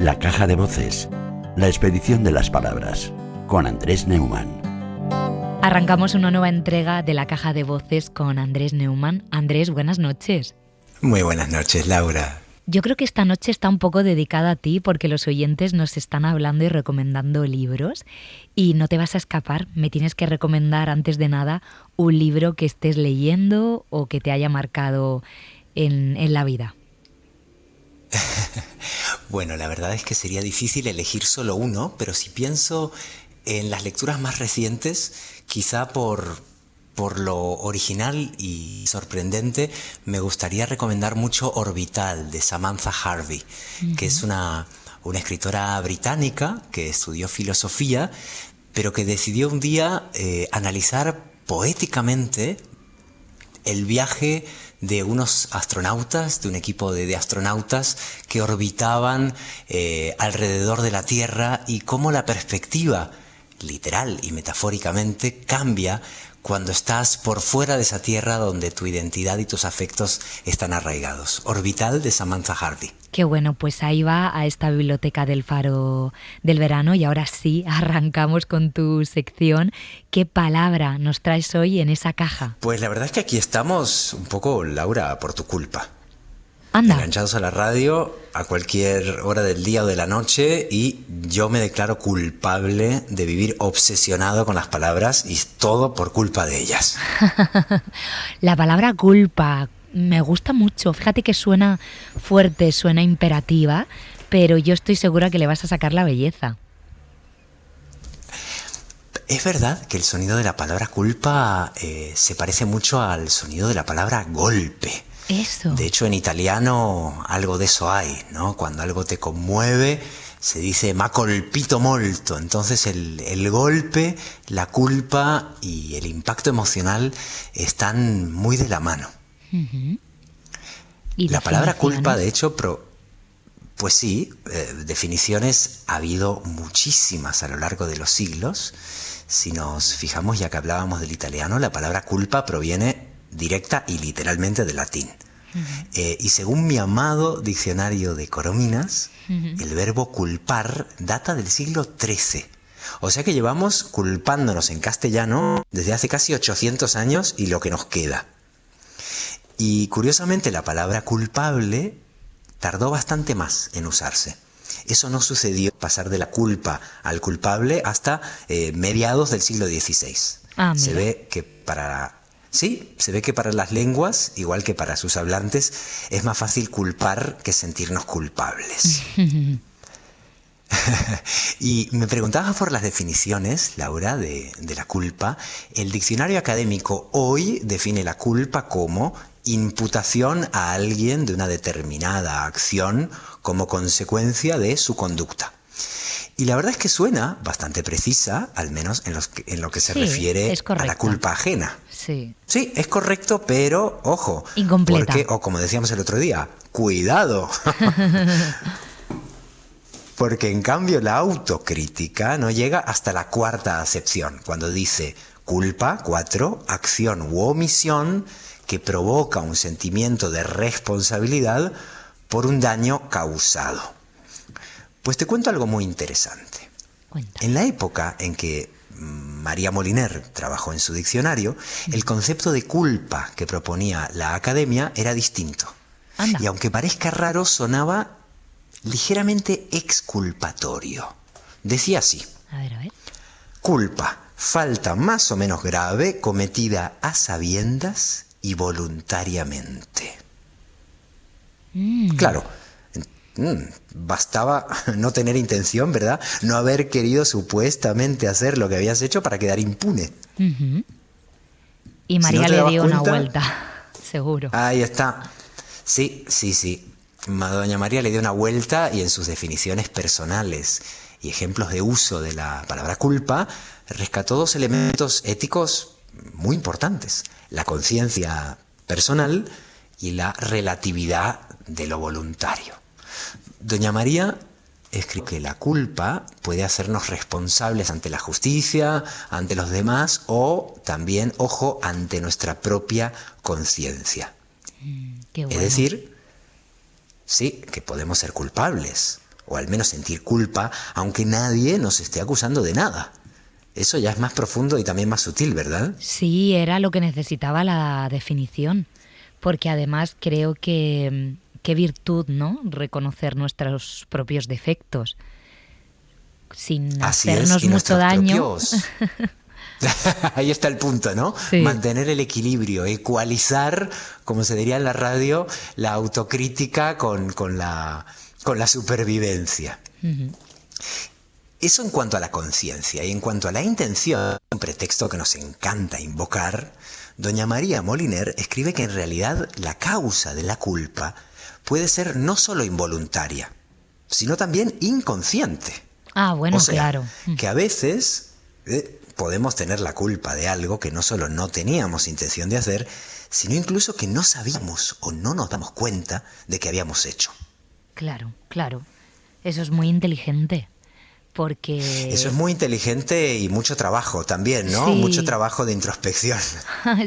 La caja de voces. La expedición de las palabras. Con Andrés Neumann. Arrancamos una nueva entrega de La caja de voces con Andrés Neumann. Andrés, buenas noches. Muy buenas noches, Laura. Yo creo que esta noche está un poco dedicada a ti porque los oyentes nos están hablando y recomendando libros y no te vas a escapar. Me tienes que recomendar antes de nada un libro que estés leyendo o que te haya marcado en la vida. Bueno, la verdad es que sería difícil elegir solo uno, pero si pienso en las lecturas más recientes, quizá por lo original y sorprendente, me gustaría recomendar mucho Orbital, de Samantha Harvey, que es una escritora británica que estudió filosofía, pero que decidió un día analizar poéticamente el viaje de unos astronautas, de un equipo de astronautas que orbitaban alrededor de la Tierra, y cómo la perspectiva, literal y metafóricamente, cambia cuando estás por fuera de esa tierra donde tu identidad y tus afectos están arraigados. Orbital, de Samantha Harvey. Qué bueno, pues ahí va a esta biblioteca del Faro del Verano, y ahora sí, arrancamos con tu sección. ¿Qué palabra nos traes hoy en esa caja? Pues la verdad es que aquí estamos un poco, Laura, por tu culpa. Anda. Enganchados a la radio a cualquier hora del día o de la noche, y yo me declaro culpable de vivir obsesionado con las palabras, y todo por culpa de ellas. La palabra culpa me gusta mucho. Fíjate que suena fuerte, suena imperativa, pero yo estoy segura que le vas a sacar la belleza. Es verdad que el sonido de la palabra culpa se parece mucho al sonido de la palabra golpe. Eso. De hecho, en italiano algo de eso hay, ¿no? Cuando algo te conmueve, se dice "m'ha colpito molto". Entonces el golpe, la culpa y el impacto emocional están muy de la mano. Uh-huh. ¿Y la palabra definiciones? culpa, de hecho, pues sí, definiciones ha habido muchísimas a lo largo de los siglos. Si nos fijamos, ya que hablábamos del italiano, la palabra culpa proviene directa y literalmente del latín. Uh-huh. Y según mi amado diccionario de Corominas, uh-huh, el verbo culpar data del siglo XIII. O sea que llevamos culpándonos en castellano desde hace casi 800 años y lo que nos queda. Y curiosamente la palabra culpable tardó bastante más en usarse. Eso no sucedió pasar de la culpa al culpable hasta mediados del siglo XVI. Se ve que para las lenguas, igual que para sus hablantes, es más fácil culpar que sentirnos culpables. Y me preguntabas por las definiciones, Laura, de la culpa. El diccionario académico hoy define la culpa como imputación a alguien de una determinada acción como consecuencia de su conducta. Y la verdad es que suena bastante precisa, al menos en lo que se refiere a la culpa ajena. Sí, es correcto, pero ojo, incompleta. Porque, o como decíamos el otro día, cuidado. Porque en cambio la autocrítica no llega hasta la cuarta acepción, cuando dice culpa, 4, acción u omisión que provoca un sentimiento de responsabilidad por un daño causado. Pues te cuento algo muy interesante. Cuéntame. En la época en que María Moliner trabajó en su diccionario, el concepto de culpa que proponía la academia era distinto. Anda. Y aunque parezca raro, sonaba ligeramente exculpatorio. Decía así: A ver. Culpa, falta más o menos grave cometida a sabiendas y voluntariamente. Claro, bastaba no tener intención, ¿verdad? No haber querido supuestamente hacer lo que habías hecho para quedar impune. Uh-huh. Y María si no le dio cuenta, una vuelta, seguro. Ahí está. Sí. Doña María le dio una vuelta, y en sus definiciones personales y ejemplos de uso de la palabra culpa, rescató dos elementos éticos muy importantes: la conciencia personal y la relatividad de lo voluntario. Doña María escribió que la culpa puede hacernos responsables ante la justicia, ante los demás, o también, ojo, ante nuestra propia conciencia. Qué bueno. Es decir, sí, que podemos ser culpables, o al menos sentir culpa, aunque nadie nos esté acusando de nada. Eso ya es más profundo y también más sutil, ¿verdad? Sí, era lo que necesitaba la definición, porque además creo que qué virtud, ¿no? Reconocer nuestros propios defectos sin Así es, hacernos y mucho nuestros daño. Ahí está el punto, ¿no? Sí. Mantener el equilibrio, ecualizar, como se diría en la radio, la autocrítica con la supervivencia. Ujú. Eso en cuanto a la conciencia. Y en cuanto a la intención, un pretexto que nos encanta invocar, doña María Moliner escribe que en realidad la causa de la culpa puede ser no solo involuntaria, sino también inconsciente. Ah, bueno, O sea, claro. que a veces podemos tener la culpa de algo que no solo no teníamos intención de hacer, sino incluso que no sabíamos o no nos damos cuenta de que habíamos hecho. Claro, claro. Eso es muy inteligente, porque... Eso es muy inteligente y mucho trabajo también, ¿no? Sí. Mucho trabajo de introspección.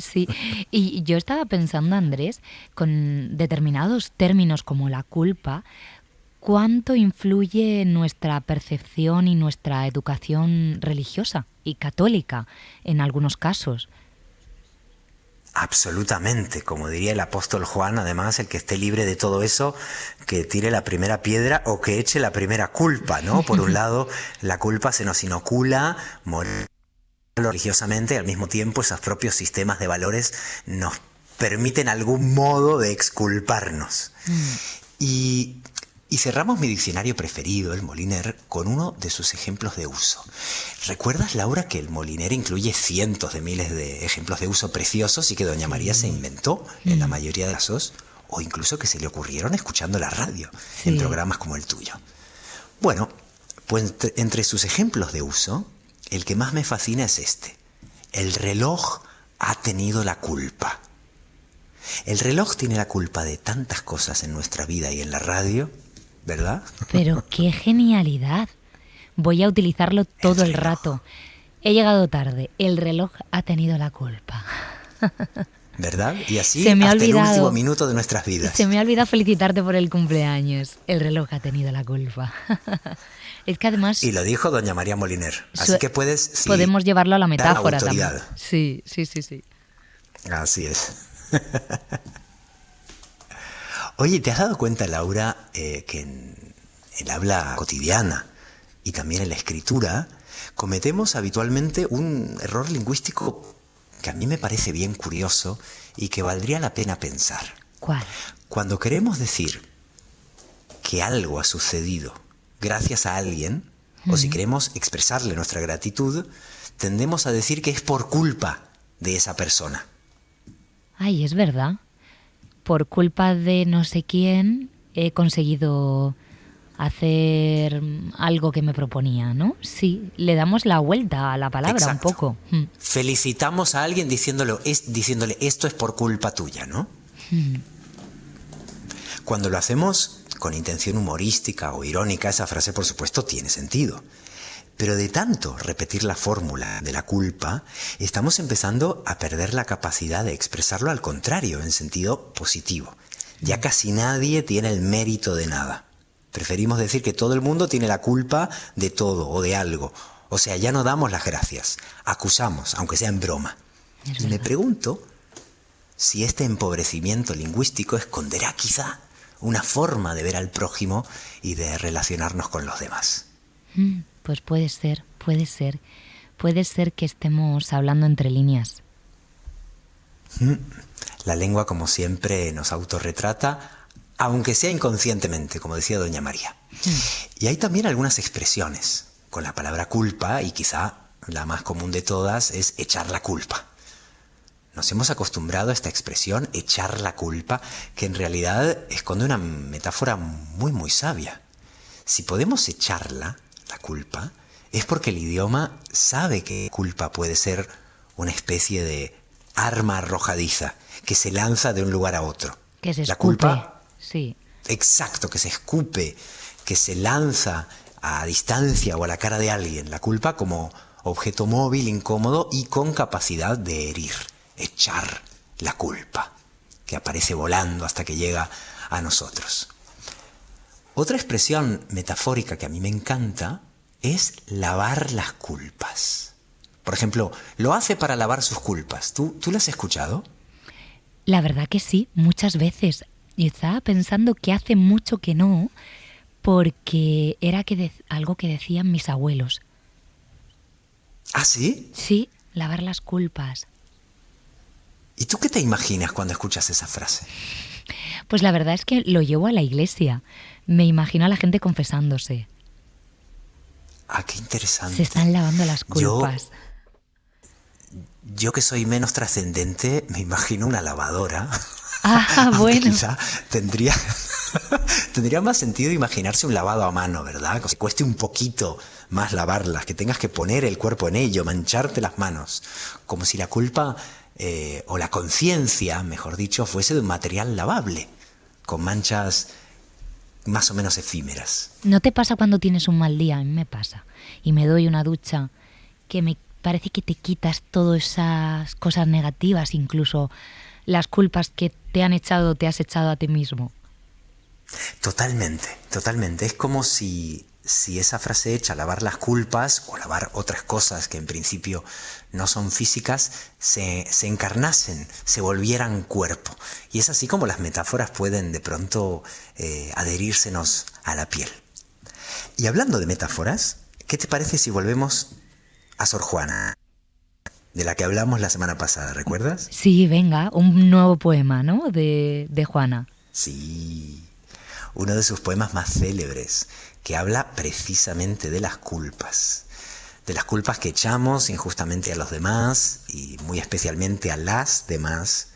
Sí, y yo estaba pensando, Andrés, con determinados términos como la culpa, ¿cuánto influye en nuestra percepción y nuestra educación religiosa y católica en algunos casos? Absolutamente, como diría el apóstol Juan, además, el que esté libre de todo eso, que tire la primera piedra o que eche la primera culpa, ¿no? Por un lado, la culpa se nos inocula religiosamente, y al mismo tiempo esos propios sistemas de valores nos permiten algún modo de exculparnos. Y cerramos mi diccionario preferido, el Moliner, con uno de sus ejemplos de uso. ¿Recuerdas, Laura, que el Moliner incluye cientos de miles de ejemplos de uso preciosos y que doña María se inventó en la mayoría de casos, o incluso que se le ocurrieron escuchando la radio, en programas como el tuyo? Bueno, pues entre sus ejemplos de uso, el que más me fascina es este. El reloj ha tenido la culpa. El reloj tiene la culpa de tantas cosas en nuestra vida y en la radio, ¿verdad? Pero qué genialidad. Voy a utilizarlo todo el rato. He llegado tarde. El reloj ha tenido la culpa. ¿Verdad? Y así Se me ha hasta el olvidado. último minuto de nuestras vidas. Se me ha olvidado felicitarte por el cumpleaños. El reloj ha tenido la culpa. Es que además... Y lo dijo doña María Moliner. Así que puedes... podemos llevarlo a la metáfora autoridad. también. Sí. Así es. Oye, ¿te has dado cuenta, Laura, que en el habla cotidiana y también en la escritura cometemos habitualmente un error lingüístico que a mí me parece bien curioso y que valdría la pena pensar? ¿Cuál? Cuando queremos decir que algo ha sucedido gracias a alguien, o si queremos expresarle nuestra gratitud, tendemos a decir que es por culpa de esa persona. Ay, es verdad. Por culpa de no sé quién he conseguido hacer algo que me proponía, ¿no? Sí, le damos la vuelta a la palabra. Exacto. Un poco. Felicitamos a alguien diciéndole esto es por culpa tuya, ¿no? Cuando lo hacemos con intención humorística o irónica, esa frase por supuesto tiene sentido. Pero de tanto repetir la fórmula de la culpa, estamos empezando a perder la capacidad de expresarlo al contrario, en sentido positivo. Ya casi nadie tiene el mérito de nada. Preferimos decir que todo el mundo tiene la culpa de todo o de algo. O sea, ya no damos las gracias, acusamos, aunque sea en broma. Y me pregunto si este empobrecimiento lingüístico esconderá quizá una forma de ver al prójimo y de relacionarnos con los demás. Pues puede ser. Puede ser que estemos hablando entre líneas. La lengua, como siempre, nos autorretrata, aunque sea inconscientemente, como decía doña María. Y hay también algunas expresiones con la palabra culpa, y quizá la más común de todas es echar la culpa. Nos hemos acostumbrado a esta expresión, echar la culpa, que en realidad esconde una metáfora muy, muy sabia. Si podemos echarla, la culpa, es porque el idioma sabe que culpa puede ser una especie de arma arrojadiza que se lanza de un lugar a otro. Que se escupe. La culpa, sí. Exacto, que se escupe, que se lanza a distancia o a la cara de alguien. La culpa como objeto móvil, incómodo y con capacidad de herir. Echar la culpa, que aparece volando hasta que llega a nosotros. Otra expresión metafórica que a mí me encanta es lavar las culpas. Por ejemplo, lo hace para lavar sus culpas. ¿Tú lo has escuchado? La verdad que sí, muchas veces. Y estaba pensando que hace mucho que no, porque era algo que decían mis abuelos. ¿Ah, sí? Sí, lavar las culpas. ¿Y tú qué te imaginas cuando escuchas esa frase? Pues la verdad es que lo llevo a la iglesia. Me imagino a la gente confesándose. Ah, qué interesante. Se están lavando las culpas. Yo que soy menos trascendente, me imagino una lavadora. Ah, bueno. Quizá tendría más sentido imaginarse un lavado a mano, ¿verdad? Que cueste un poquito más lavarlas, que tengas que poner el cuerpo en ello, mancharte las manos. Como si la culpa, o la conciencia, mejor dicho, fuese de un material lavable, con manchas más o menos efímeras. ¿No te pasa cuando tienes un mal día? A mí me pasa. Y me doy una ducha que me parece que te quitas todas esas cosas negativas, incluso las culpas que te has echado a ti mismo. Totalmente, totalmente. Es como si esa frase hecha, lavar las culpas o lavar otras cosas que en principio no son físicas, se encarnasen, se volvieran cuerpo. Y es así como las metáforas pueden de pronto adherírsenos a la piel. Y hablando de metáforas, ¿qué te parece si volvemos a Sor Juana, de la que hablamos la semana pasada, ¿recuerdas? Sí, venga, un nuevo poema, ¿no? De Juana. Sí, uno de sus poemas más célebres, que habla precisamente de las culpas que echamos injustamente a los demás y muy especialmente a las demás,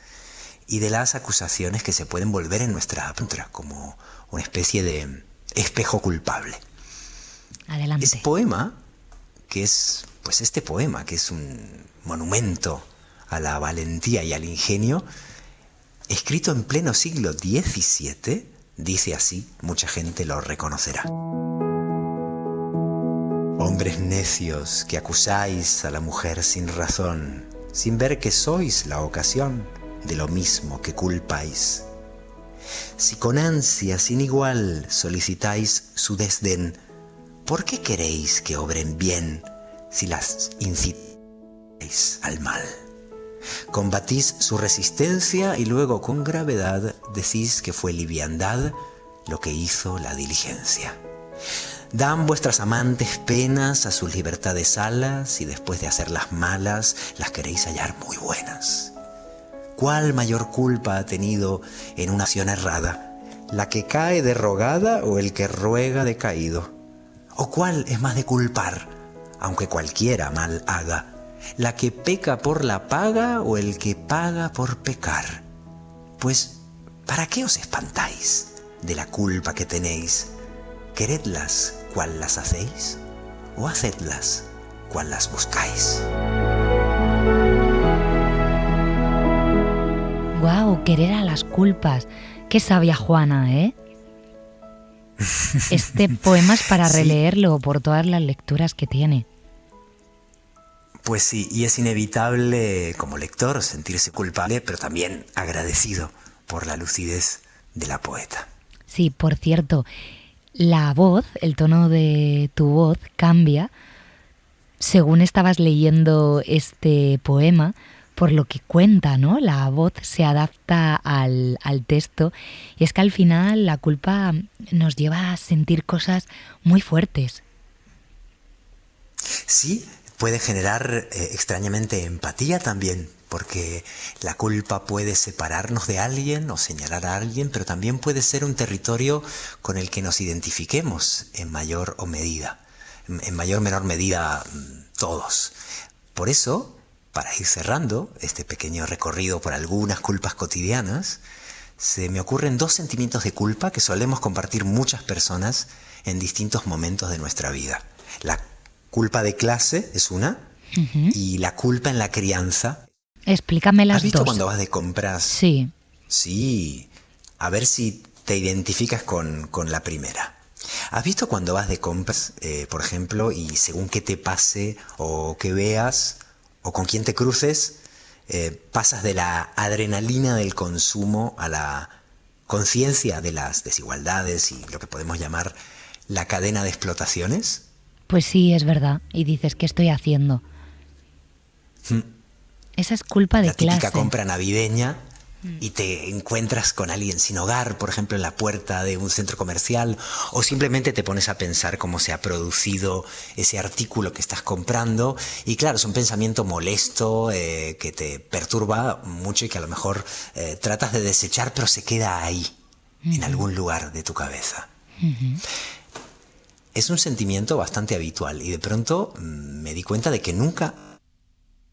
y de las acusaciones que se pueden volver en nuestra contra, como una especie de espejo culpable. Adelante. Este poema, que es un monumento a la valentía y al ingenio, escrito en pleno siglo XVII, dice así, mucha gente lo reconocerá. Hombres necios que acusáis a la mujer sin razón, sin ver que sois la ocasión de lo mismo que culpáis. Si con ansia sin igual solicitáis su desdén, ¿por qué queréis que obren bien si las incitáis al mal? Combatís su resistencia y luego con gravedad decís que fue liviandad lo que hizo la diligencia. Dan vuestras amantes penas a sus libertades alas y después de hacerlas malas las queréis hallar muy buenas. ¿Cuál mayor culpa ha tenido en una acción errada, la que cae de rogada o el que ruega de caído? ¿O cuál es más de culpar, aunque cualquiera mal haga, la que peca por la paga o el que paga por pecar? Pues, ¿para qué os espantáis de la culpa que tenéis? Queredlas cual las hacéis, o hacedlas cual las buscáis. Guau, querer a las culpas. Qué sabia Juana, ¿eh? Este poema es para releerlo por todas las lecturas que tiene. Pues sí, y es inevitable como lector sentirse culpable, pero también agradecido por la lucidez de la poeta. Sí, por cierto, la voz, el tono de tu voz cambia según estabas leyendo este poema, por lo que cuenta, ¿no? La voz se adapta al texto, y es que al final la culpa nos lleva a sentir cosas muy fuertes. Sí, puede generar extrañamente empatía también, porque la culpa puede separarnos de alguien o señalar a alguien, pero también puede ser un territorio con el que nos identifiquemos en mayor o menor medida todos. Por eso, para ir cerrando este pequeño recorrido por algunas culpas cotidianas, se me ocurren dos sentimientos de culpa que solemos compartir muchas personas en distintos momentos de nuestra vida. La culpa de clase es una, y la culpa en la crianza. Explícame las dos. ¿Has visto cuando vas de compras? Sí. Sí, a ver si te identificas con la primera. ¿Has visto cuando vas de compras, por ejemplo, y según qué te pase o que veas o con quién te cruces, pasas de la adrenalina del consumo a la conciencia de las desigualdades y lo que podemos llamar la cadena de explotaciones? Pues sí, es verdad. Y dices, ¿qué estoy haciendo? Esa es culpa de la típica clase. compra navideña y te encuentras con alguien sin hogar, por ejemplo, en la puerta de un centro comercial, o simplemente te pones a pensar cómo se ha producido ese artículo que estás comprando, y claro, es un pensamiento molesto que te perturba mucho y que a lo mejor tratas de desechar, pero se queda ahí, en algún lugar de tu cabeza. Es un sentimiento bastante habitual y de pronto me di cuenta de que nunca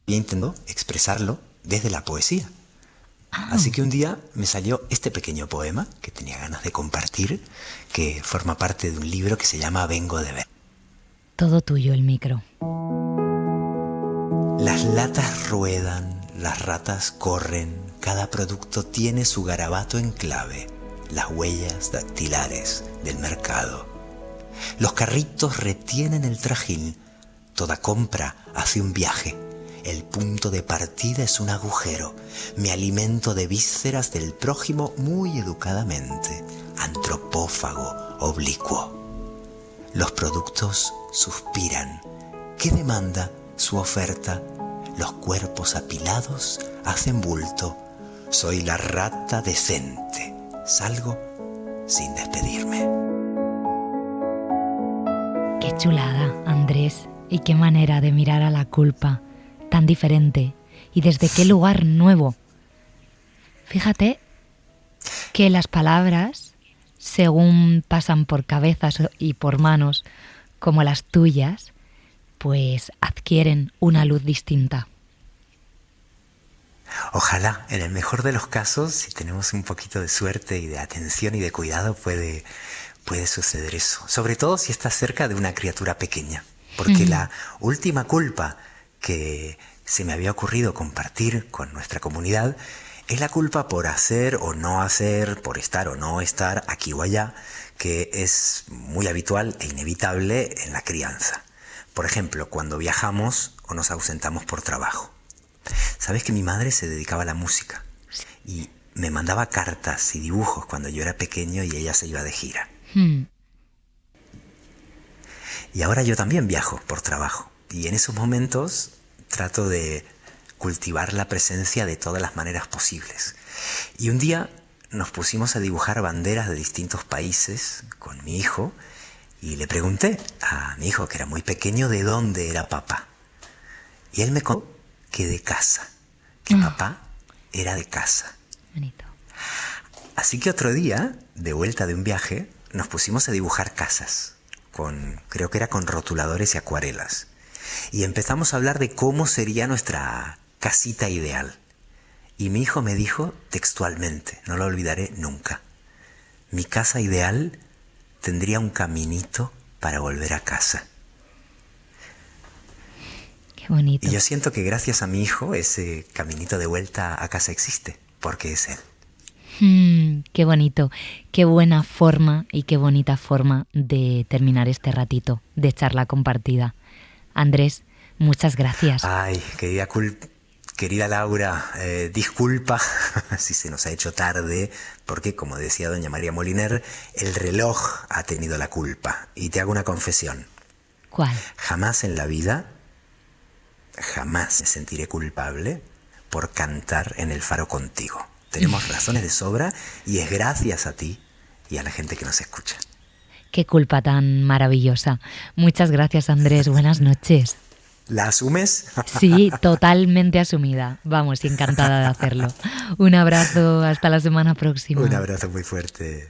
había intentado expresarlo desde la poesía. Así que un día me salió este pequeño poema que tenía ganas de compartir, que forma parte de un libro que se llama Vengo de ver. Todo tuyo el micro. Las latas ruedan, las ratas corren, cada producto tiene su garabato en clave, las huellas dactilares del mercado. Los carritos retienen el trajín, toda compra hace un viaje. El punto de partida es un agujero. Me alimento de vísceras del prójimo muy educadamente. Antropófago oblicuo. Los productos suspiran. ¿Qué demanda su oferta? Los cuerpos apilados hacen bulto. Soy la rata decente. Salgo sin despedirme. Qué chulada, Andrés. Y qué manera de mirar a la culpa. Tan diferente. ¿Y desde qué lugar nuevo? Fíjate que las palabras, según pasan por cabezas y por manos, como las tuyas, pues adquieren una luz distinta. Ojalá, en el mejor de los casos, si tenemos un poquito de suerte y de atención y de cuidado, puede suceder eso. Sobre todo si estás cerca de una criatura pequeña. Porque la última culpa que se me había ocurrido compartir con nuestra comunidad es la culpa por hacer o no hacer, por estar o no estar aquí o allá, que es muy habitual e inevitable en la crianza. Por ejemplo, cuando viajamos o nos ausentamos por trabajo. ¿Sabes que mi madre se dedicaba a la música? Y me mandaba cartas y dibujos cuando yo era pequeño y ella se iba de gira. Y ahora yo también viajo por trabajo. Y en esos momentos trato de cultivar la presencia de todas las maneras posibles. Y un día nos pusimos a dibujar banderas de distintos países con mi hijo y le pregunté a mi hijo, que era muy pequeño, de dónde era papá. Y él me contó que de casa, que papá era de casa. Bonito. Así que otro día, de vuelta de un viaje, nos pusimos a dibujar casas, creo que era con rotuladores y acuarelas. Y empezamos a hablar de cómo sería nuestra casita ideal. Y mi hijo me dijo textualmente, no lo olvidaré nunca: mi casa ideal tendría un caminito para volver a casa. Qué bonito. Y yo siento que gracias a mi hijo ese caminito de vuelta a casa existe, porque es él. Qué bonito, qué buena forma y qué bonita forma de terminar este ratito de charla compartida. Andrés, muchas gracias. Ay, querida Laura, disculpa si se nos ha hecho tarde, porque como decía doña María Moliner, el reloj ha tenido la culpa. Y te hago una confesión. ¿Cuál? Jamás en la vida, jamás me sentiré culpable por cantar en el faro contigo. Tenemos razones de sobra y es gracias a ti y a la gente que nos escucha. Qué culpa tan maravillosa. Muchas gracias, Andrés. Buenas noches. ¿La asumes? Sí, totalmente asumida. Vamos, encantada de hacerlo. Un abrazo, hasta la semana próxima. Un abrazo muy fuerte.